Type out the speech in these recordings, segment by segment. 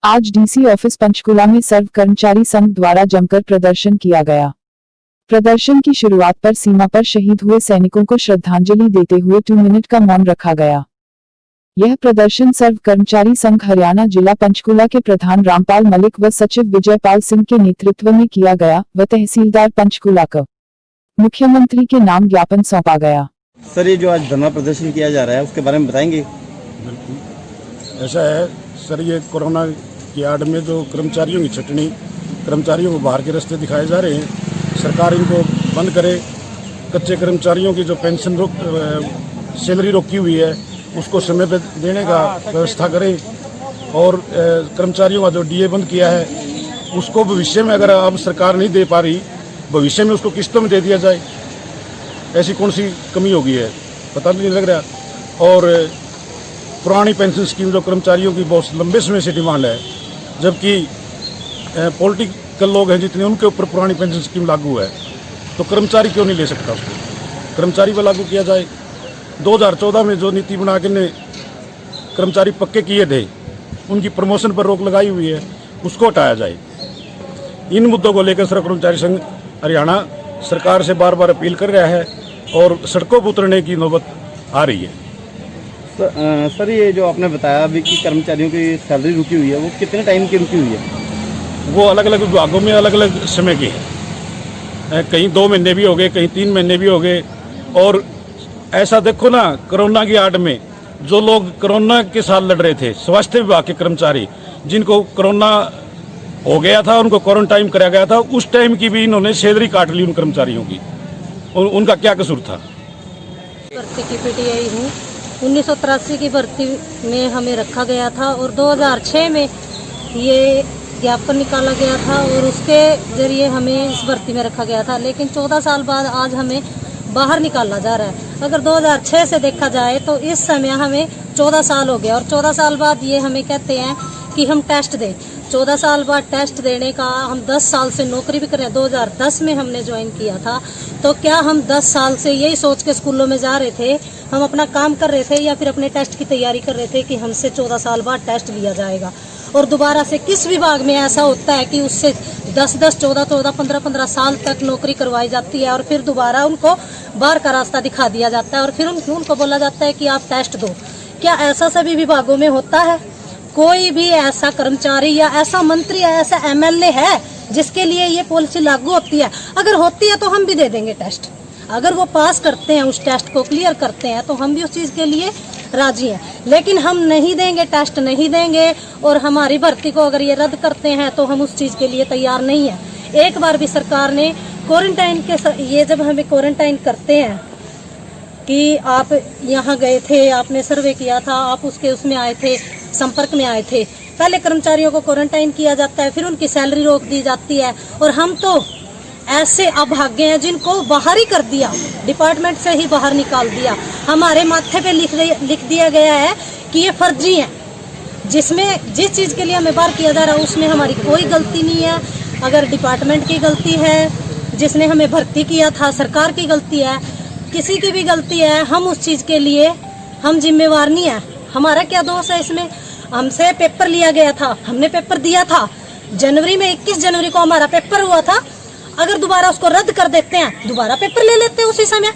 आज DC office Panchkula में सर्व कर्मचारी संघ द्वारा जमकर प्रदर्शन किया गया। प्रदर्शन की शुरुआत पर सीमा पर शहीद हुए सैनिकों को श्रद्धांजलि देते हुए 2 मिनट का मौन रखा गया। यह प्रदर्शन सर्व कर्मचारी संघ हरियाणा जिला पंचकुला के प्रधान रामपाल मलिक व सचिव विजयपाल सिंह के नेतृत्व में किया गया व तहसीलदार पंचकुला को मुख्यमंत्री के नाम ज्ञापन सौंपा गया। सर, ये जो आज धरना प्रदर्शन किया जा रहा है उसके बारे में बताएंगे? बिल्कुल ऐसा है सर, ये कोरोना की आड़ में जो कर्मचारियों की छटनी, कर्मचारियों को बाहर के रास्ते दिखाए जा रहे हैं। सरकार इनको बंद करे, कच्चे कर्मचारियों की जो पेंशन सैलरी रोकी हुई है उसको समय पे देने का व्यवस्था करे और कर्मचारियों का जो डीए बंद किया है उसको भविष्य में, अगर अब सरकार नहीं दे पा रही, भविष्य में उसको किस्तों में दे दिया जाए। ऐसी कौन सी कमी होगी है, पता नहीं लग रहा। और पुरानी पेंशन स्कीम जो कर्मचारियों की बहुत लंबे समय से डिमांड है, जबकि पॉलिटिकल लोग हैं जितने, उनके ऊपर पुरानी पेंशन स्कीम लागू है, तो कर्मचारी क्यों नहीं ले सकता उसको? कर्मचारी पर लागू किया जाए। 2014 में जो नीति बना के ने कर्मचारी पक्के किए थे, उनकी प्रमोशन पर रोक लगाई हुई है, उसको हटाया जाए। इन मुद्दों को लेकर सर्व कर्मचारी संघ हरियाणा सरकार से बार बार अपील कर रहा है और सड़कों पर उतरने की नौबत आ रही है। सर, ये जो आपने बताया अभी कि कर्मचारियों की सैलरी रुकी हुई है, वो कितने टाइम की रुकी हुई है? वो अलग अलग विभागों में अलग अलग समय की है, कहीं 2 महीने भी हो गए, कहीं 3 महीने भी हो गए। और ऐसा देखो ना, कोरोना की आड़ में जो लोग कोरोना के साथ लड़ रहे थे, स्वास्थ्य विभाग के कर्मचारी जिनको कोरोना हो गया था, उनको क्वारंटाइन कराया गया था, उस टाइम की भी इन्होंने सैलरी काट ली उन कर्मचारियों की। और उनका क्या कसूर था? भर्ती की पीटीआई हूँ। 1983 की भर्ती में हमें रखा गया था और 2006 में ये ज्ञापन निकाला गया था और उसके जरिए हमें इस भर्ती में रखा गया था। लेकिन 14 साल बाद आज हमें बाहर निकाला जा रहा है। अगर 2006 से देखा जाए तो इस समय हमें 14 साल हो गया और 14 साल बाद ये हमें कहते हैं कि हम टेस्ट दें। 14 साल बाद टेस्ट देने का, हम 10 साल से नौकरी भी कर रहे हैं। 2010 में हमने ज्वाइन किया था, तो क्या हम 10 साल से यही सोच के स्कूलों में जा रहे थे, हम अपना काम कर रहे थे या फिर अपने टेस्ट की तैयारी कर रहे थे कि हमसे 14 साल बाद टेस्ट लिया जाएगा? और दोबारा से किस विभाग में ऐसा होता है कि उससे 10-10, 14-14, 15-15 साल तक नौकरी करवाई जाती है और फिर दोबारा उनको बाहर का रास्ता दिखा दिया जाता है और फिर उनको बोला जाता है कि आप टेस्ट दो? क्या ऐसा सभी विभागों में होता है? कोई भी ऐसा कर्मचारी या ऐसा मंत्री या ऐसा एमएलए है जिसके लिए ये पॉलिसी लागू होती है? अगर होती है तो हम भी दे देंगे टेस्ट। अगर वो पास करते हैं, उस टेस्ट को क्लियर करते हैं, तो हम भी उस चीज़ के लिए राजी हैं। लेकिन हम नहीं देंगे, टेस्ट नहीं देंगे और हमारी भर्ती को अगर ये रद्द करते हैं तो हम उस चीज़ के लिए तैयार नहीं हैं। एक बार भी सरकार ने क्वारंटाइन के, ये जब हमें क्वारंटाइन करते हैं कि आप यहाँ गए थे, आपने सर्वे किया था, आप उसमें आए थे, संपर्क में आए थे, पहले कर्मचारियों को क्वारंटाइन किया जाता है, फिर उनकी सैलरी रोक दी जाती है। और हम तो ऐसे अभागे हैं जिनको बाहर ही कर दिया, डिपार्टमेंट से ही बाहर निकाल दिया। हमारे माथे पे लिख दिया गया है कि ये फर्जी है, जिसमें जिस चीज़ के लिए हमें बाहर किया जा रहा है उसमें हमारी कोई गलती नहीं है। अगर डिपार्टमेंट की गलती है, जिसने हमें भर्ती किया था, सरकार की गलती है, किसी की भी गलती है, हम उस चीज़ के लिए हम जिम्मेवार नहीं है। हमारा क्या दोष है इसमें? हमसे पेपर लिया गया था, हमने पेपर दिया था जनवरी में, 21 जनवरी को हमारा पेपर हुआ था। अगर दोबारा उसको रद्द कर देते हैं, दोबारा पेपर ले लेते हैं उसी समय।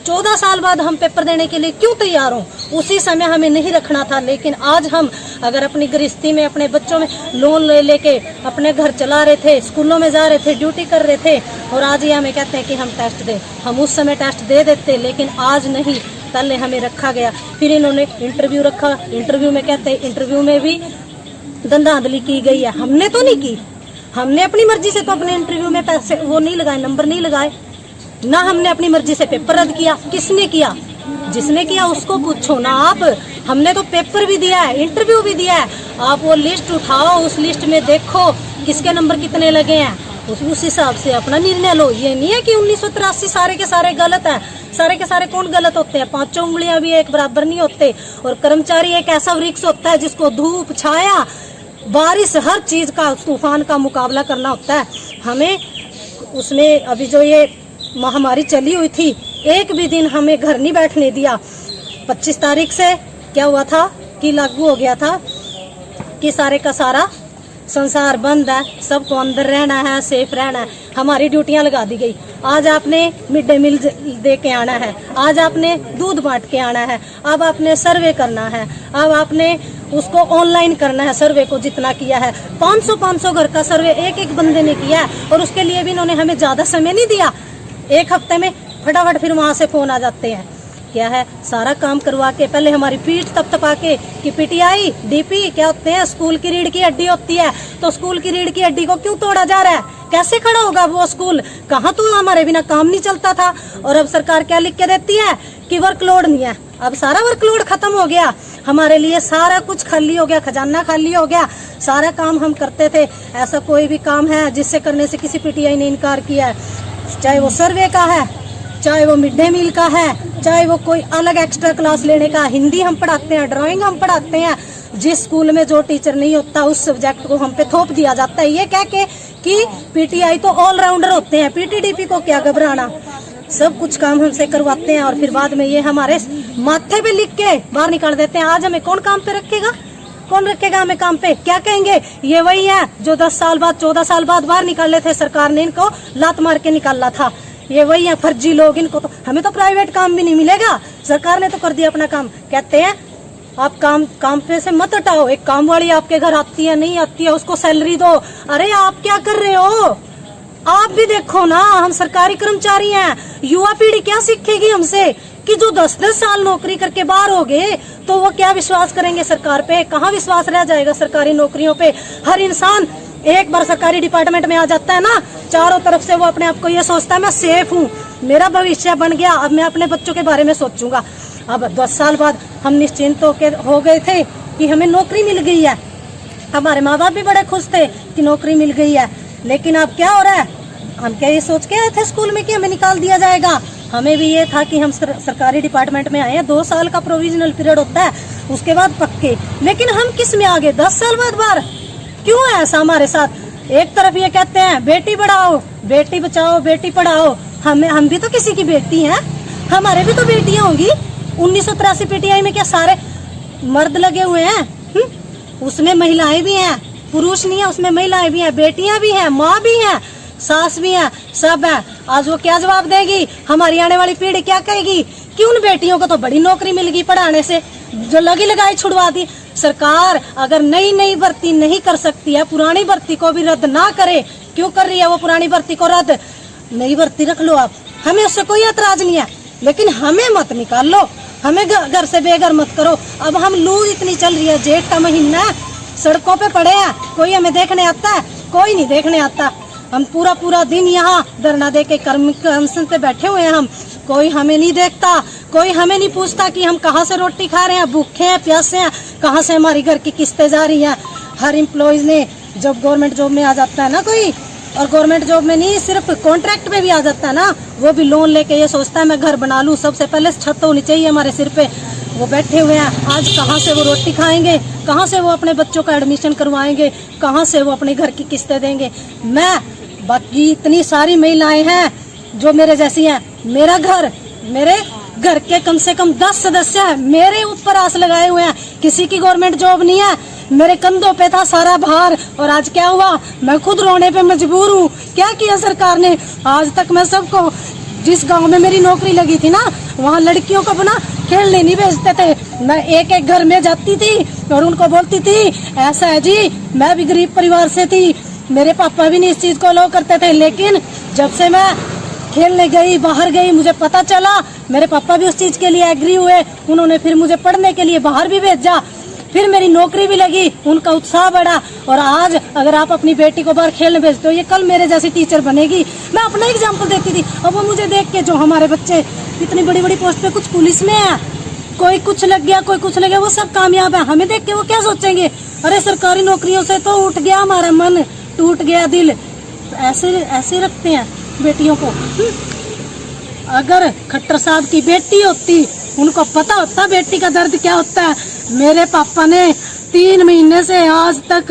14 साल बाद हम पेपर देने के लिए क्यों तैयार हों? उसी समय हमें नहीं रखना था। लेकिन आज हम अगर अपनी गृहस्थी में, अपने बच्चों में लोन ले लेके अपने घर चला रहे थे, स्कूलों में जा रहे थे, ड्यूटी कर रहे थे, और आज ये हमें कहते हैं कि हम टेस्ट दें। हम उस समय टेस्ट दे देते, लेकिन आज नहीं। पहले हमें रखा गया, फिर इन्होंने इंटरव्यू रखा, इंटरव्यू में कहते हैं, इंटरव्यू में भी धंधाधली की गई है। हमने तो नहीं की, हमने अपनी मर्जी से तो अपने इंटरव्यू में पैसे वो नहीं लगाए, नंबर नहीं लगाए ना। हमने अपनी मर्जी से पेपर रद्द किया। किसने किया? जिसने किया उसको पूछो ना आप। हमने तो पेपर भी दिया है, इंटरव्यू भी दिया है। आप वो लिस्ट उठाओ, उस लिस्ट में देखो किसके नंबर कितने लगे हैं, उस हिसाब से अपना निर्णय लो। ये नहीं है कि 1983 सारे के सारे गलत हैं। सारे के सारे कौन गलत होते हैं? 5 उंगलियां भी एक बराबर नहीं होते। और कर्मचारी एक ऐसा वृक्ष होता है जिसको धूप, छाया, बारिश, हर चीज का, तूफान का मुकाबला करना होता है। हमें उसमें अभी जो ये महामारी चली हुई थी, एक भी दिन हमें घर नहीं बैठने दिया। 25 तारीख से क्या हुआ था कि लागू हो गया था कि सारे का सारा संसार बंद है, सबको अंदर रहना है, सेफ रहना है, हमारी ड्यूटियां लगा दी गई। आज आपने मिड डे मील दे के आना है, आज आपने दूध बांट के आना है, अब आपने सर्वे करना है, अब आपने उसको ऑनलाइन करना है। सर्वे को जितना किया है 500 घर का सर्वे एक बंदे ने किया है, और उसके लिए भी इन्होंने हमें ज्यादा समय नहीं दिया। एक हफ्ते में फटाफट फिर वहां से फोन आ जाते हैं। क्या है, सारा काम करवा के पहले हमारी पीठ तपतपा के कि पीटीआई डीपी क्या होते हैं, स्कूल की रीढ़ की हड्डी होती है, तो स्कूल की रीढ़ की हड्डी को क्यों तोड़ा जा रहा है, कैसे खड़ा होगा वो स्कूल, कहाँ तो हमारे बिना काम नहीं चलता था। और अब सरकार क्या लिख के देती है कि वर्कलोड नहीं है। अब सारा वर्कलोड खत्म हो गया, हमारे लिए सारा कुछ खाली हो गया, खजाना खाली हो गया। सारा काम हम करते थे, ऐसा कोई भी काम है जिससे करने से किसी पीटीआई ने इनकार किया है, चाहे वो सर्वे का है, चाहे वो मिड डे मील का है, चाहे वो कोई अलग एक्स्ट्रा क्लास लेने का। हिंदी हम पढ़ाते हैं, ड्राइंग हम पढ़ाते हैं, जिस स्कूल में जो टीचर नहीं होता उस सब्जेक्ट को हम पे थोप दिया जाता है, ये कह के कि पीटीआई तो ऑलराउंडर होते हैं, पीटीडीपी को क्या घबराना। सब कुछ काम हमसे करवाते हैं और फिर बाद में ये हमारे माथे पे लिख के बाहर निकाल देते हैं। आज हमें कौन काम पे रखेगा, कौन रखेगा हमें काम पे, क्या कहेंगे, ये वही है जो 10 साल बाद 14 साल बाद बाहर निकाले थे, सरकार ने इनको लात मार के निकाला था। ये वही है फर्जी लोग, इनको तो हमें तो प्राइवेट काम भी नहीं मिलेगा, सरकार ने तो कर दिया अपना काम। कहते हैं आप काम पे से मत हटाओ, एक काम वाली आपके घर आती है, नहीं आती है उसको सैलरी दो। अरे आप क्या कर रहे हो, आप भी देखो ना, हम सरकारी कर्मचारी हैं। युवा पीढ़ी क्या सीखेगी हमसे कि जो 10-10 साल नौकरी करके बाहर हो गए तो वो क्या विश्वास करेंगे सरकार पे, कहाँ विश्वास रह जाएगा सरकारी नौकरियों पे। हर इंसान एक बार सरकारी डिपार्टमेंट में आ जाता है ना, चारों तरफ से वो अपने आप को ये सोचता है मैं सेफ हूँ, मेरा भविष्य बन गया, अब मैं अपने बच्चों के बारे में सोचूंगा। अब 10 साल बाद हम निश्चिंत हो गए थे कि हमें नौकरी मिल गई है, हमारे माँ बाप भी बड़े खुश थे कि नौकरी मिल गई है। लेकिन अब क्या हो रहा है, हम क्या ये सोच के आए थे स्कूल में कि हमें निकाल दिया जाएगा। हमें भी ये था कि हम सरकारी डिपार्टमेंट में आए हैं, 2 साल का प्रोविजनल पीरियड होता है, उसके बाद पक्के। लेकिन हम किस में आ गए, 10 साल बाद बार क्यों है ऐसा हमारे साथ। एक तरफ ये कहते हैं बेटी बढ़ाओ, बेटी बचाओ, बेटी पढ़ाओ, हम भी तो किसी की बेटी हैं, हमारे भी तो बेटियां होंगी। 1983 पीटीआई में क्या सारे मर्द लगे हुए हैं? उसमें महिलाएं भी हैं, पुरुष नहीं है, उसमें महिलाएं भी हैं, बेटियां भी हैं, माँ भी है, सास भी है, सब है। आज वो क्या जवाब देगी, हमारी आने वाली पीढ़ी क्या कहेगी कि उन बेटियों को तो बड़ी नौकरी मिल गई पढ़ाने से, जो लगी लगाई छुड़वा दी। सरकार अगर नई भर्ती नहीं कर सकती है, पुरानी भर्ती को भी रद्द ना करे, क्यों कर रही है वो पुरानी भर्ती को रद्द, नई भर्ती रख लो आप, हमें उससे कोई एतराज नहीं है, लेकिन हमें मत निकाल लो, हमें घर से बेघर मत करो। अब हम लू इतनी चल रही है, जेठ का महीना है, सड़कों पे पड़े हैं, कोई हमें देखने आता है, कोई नहीं देखने आता। हम पूरा दिन यहाँ धरना दे के कर्म अनशन पे बैठे हुए हैं, हम कोई हमें नहीं देखता, कोई हमें नहीं पूछता कि हम कहाँ से रोटी खा रहे हैं, भूखे हैं, प्यासे हैं, कहाँ से हमारी घर की किस्तें जा रही हैं। हर एम्प्लॉयज ने जब गवर्नमेंट जॉब में आ जाता है ना कोई, और गवर्नमेंट जॉब में नहीं सिर्फ कॉन्ट्रैक्ट में भी आ जाता है ना, वो भी लोन लेके ये सोचता है मैं घर बना लूँ, सबसे पहले छत होनी चाहिए हमारे सिर पे। वो बैठे हुए हैं, आज कहाँ से वो रोटी खाएंगे, कहाँ से वो अपने बच्चों का एडमिशन करवाएंगे, कहाँ से वो अपने घर की किस्तें देंगे। मैं बाकी इतनी सारी महिलाएं हैं जो मेरे जैसी हैं, मेरा मेरे घर के कम से कम 10 सदस्य हैं, मेरे ऊपर आस लगाए हुए हैं, किसी की गवर्नमेंट जॉब नहीं है, मेरे कंधों पे था सारा भार, और आज क्या हुआ, मैं खुद रोने पे मजबूर हूँ। क्या किया सरकार ने, आज तक मैं सबको, जिस गांव में मेरी नौकरी लगी थी ना, वहाँ लड़कियों को बना खेलने नहीं भेजते थे, मैं एक घर में जाती थी और उनको बोलती थी ऐसा है जी, मैं भी गरीब परिवार से थी, मेरे पापा भी नहीं इस चीज को अलाउ करते थे, लेकिन जब से मैं खेलने गई, बाहर गई, मुझे पता चला, मेरे पापा भी उस चीज के लिए एग्री हुए, उन्होंने फिर मुझे पढ़ने के लिए बाहर भी भेजा, फिर मेरी नौकरी भी लगी, उनका उत्साह बढ़ा। और आज अगर आप अपनी बेटी को बाहर खेलने भेजते हो, ये कल मेरे जैसी टीचर बनेगी। मैं अपना एग्जाम्पल देती थी, अब वो मुझे देख के, जो हमारे बच्चे इतनी बड़ी पोस्ट पे, कुछ पुलिस में है, कोई कुछ लग गया, कोई कुछ लग गया, वो सब कामयाब है, हमें देख के वो क्या सोचेंगे, अरे सरकारी नौकरियों से तो उठ गया हमारा मन, टूट गया दिल। ऐसे रखते हैं बेटियों को। अगर खट्टर साहब की बेटी होती, उनको पता होता बेटी का दर्द क्या होता है। मेरे पापा ने 3 महीने से आज तक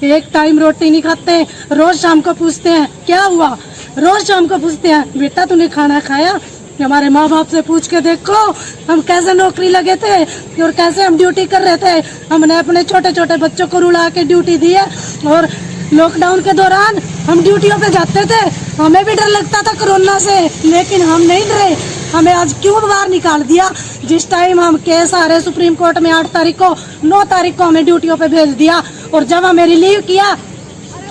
एक टाइम रोटी नहीं खाते, रोज शाम को पूछते हैं क्या हुआ, रोज शाम को पूछते हैं बेटा तूने खाना खाया, हमारे माँ बाप से पूछ के देखो हम कैसे नौकरी लगे थे और कैसे हम ड्यूटी कर रहे थे। हमने अपने छोटे छोटे बच्चों को रुला के ड्यूटी दी है और लॉकडाउन के दौरान हम ड्यूटियों पे जाते थे। हमें भी डर लगता था कोरोना से, लेकिन हम नहीं डरे। हमें आज क्यों बाहर निकाल दिया? जिस टाइम हम केस आ रहे सुप्रीम कोर्ट में 8 तारीख को, 9 तारीख को हमें ड्यूटियों पे भेज दिया और जब हमें रिलीव किया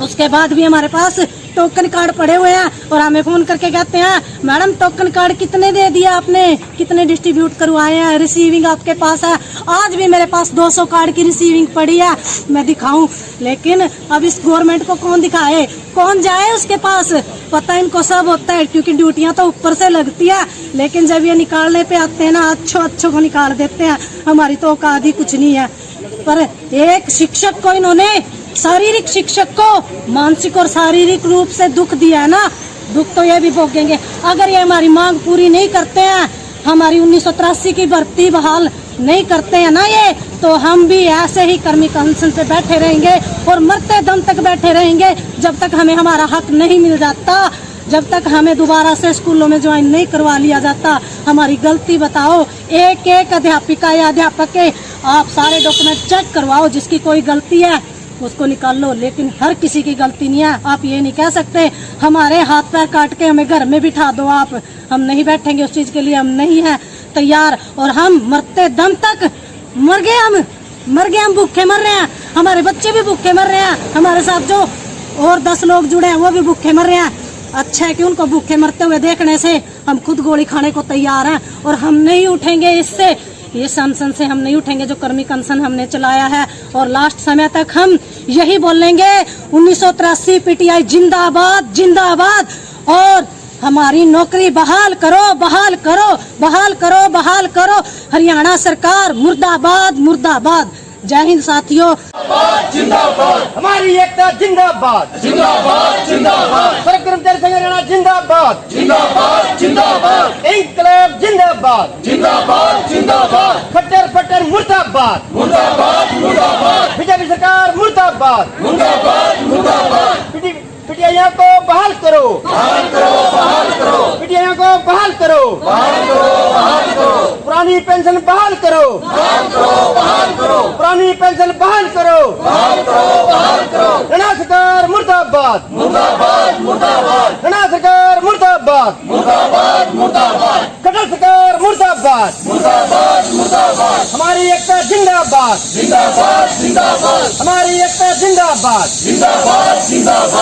उसके बाद भी हमारे पास टोकन कार्ड पड़े हुए हैं और हमें फोन करके कहते हैं मैडम टोकन कार्ड कितने दे दिया आपने, कितने डिस्ट्रीब्यूट करवाए हैं, रिसीविंग आपके पास है? आज भी मेरे पास 200 कार्ड की रिसीविंग पड़ी है, मैं दिखाऊं, लेकिन अब इस गवर्नमेंट को कौन दिखाए, कौन जाए उसके पास? पता इनको सब होता है क्योंकि ड्यूटियां तो ऊपर से लगती है, लेकिन जब ये निकालने पे आते हैं ना अच्छों को निकाल देते हैं। हमारी तो औकात ही कुछ नहीं है। पर एक शिक्षक को इन्होंने, शारीरिक शिक्षक को मानसिक और शारीरिक रूप से दुख दिया है ना, दुख तो ये भी भोगेंगे। अगर ये हमारी मांग पूरी नहीं करते हैं, हमारी 1983 की भर्ती बहाल नहीं करते हैं ना ये, तो हम भी ऐसे ही कर्मिक अनशन पे बैठे रहेंगे और मरते दम तक बैठे रहेंगे जब तक हमें हमारा हक नहीं मिल जाता, जब तक हमें दोबारा से स्कूलों में ज्वाइन नहीं करवा लिया जाता। हमारी गलती बताओ, एक एक अध्यापिका या अध्यापक के आप सारे डॉक्यूमेंट चेक करवाओ, जिसकी कोई गलती है उसको निकाल लो, लेकिन हर किसी की गलती नहीं है। आप ये नहीं कह सकते हमारे हाथ पैर काट के हमें घर में बिठा दो आप, हम नहीं बैठेंगे उस चीज के लिए, हम नहीं है तैयार। और हम मरते दम तक, मर गए हम भूखे मर रहे हैं, हमारे बच्चे भी भूखे मर रहे हैं, हमारे साथ जो और 10 लोग जुड़े हैं वो भी भूखे मर रहे हैं। अच्छा है कि उनको भूखे मरते हुए देखने से हम खुद गोली खाने को तैयार हैं और हम नहीं उठेंगे इससे, ये अनशन से हम नहीं उठेंगे जो कर्मिक अनशन हमने चलाया है। और लास्ट समय तक हम यही बोलेंगे 1983 पीटीआई जिंदाबाद जिंदाबाद, और हमारी नौकरी बहाल करो बहाल करो बहाल करो बहाल करो। हरियाणा सरकार मुर्दाबाद मुर्दाबाद। जय हिंद साथियों। जिंदाबाद, हमारी एकता जिंदाबाद जिंदाबाद जिंदाबाद, सर्व कर्मचारी संघ हरियाणा जिंदाबाद जिंदाबाद जिंदाबाद, इंकलाब जिंदाबाद जिंदाबाद जिंदाबाद, खट्टर पट्टर मुर्दाबाद मुर्दाबाद मुर्दाबाद, बीजेपी सरकार मुर्दाबाद मुर्दाबाद मुर्दाबाद। पीटीआईओ को बहाल करो बहाल करो बहाल करो, पीटीआईओ को बहाल करो बहाल करो बहाल करो, पुरानी पेंशन बहाल करो बहाल करो बहाल करो, पुरानी पेंशन बहाल करो बहाल करो बहाल करो। हरियाणा सरकार मुर्दाबाद मुर्दाबाद मुर्दाबाद, हरियाणा सरकार मुर्दाबाद मुर्दाबाद मुर्दाबाद, खट्टर सरकार मुर्दाबाद मुर्दाबाद मुर्दाबाद, हमारी एकता जिंदाबाद जिंदाबाद जिंदाबाद, हमारी एकता जिंदाबाद जिंदाबाद जिंदाबाद।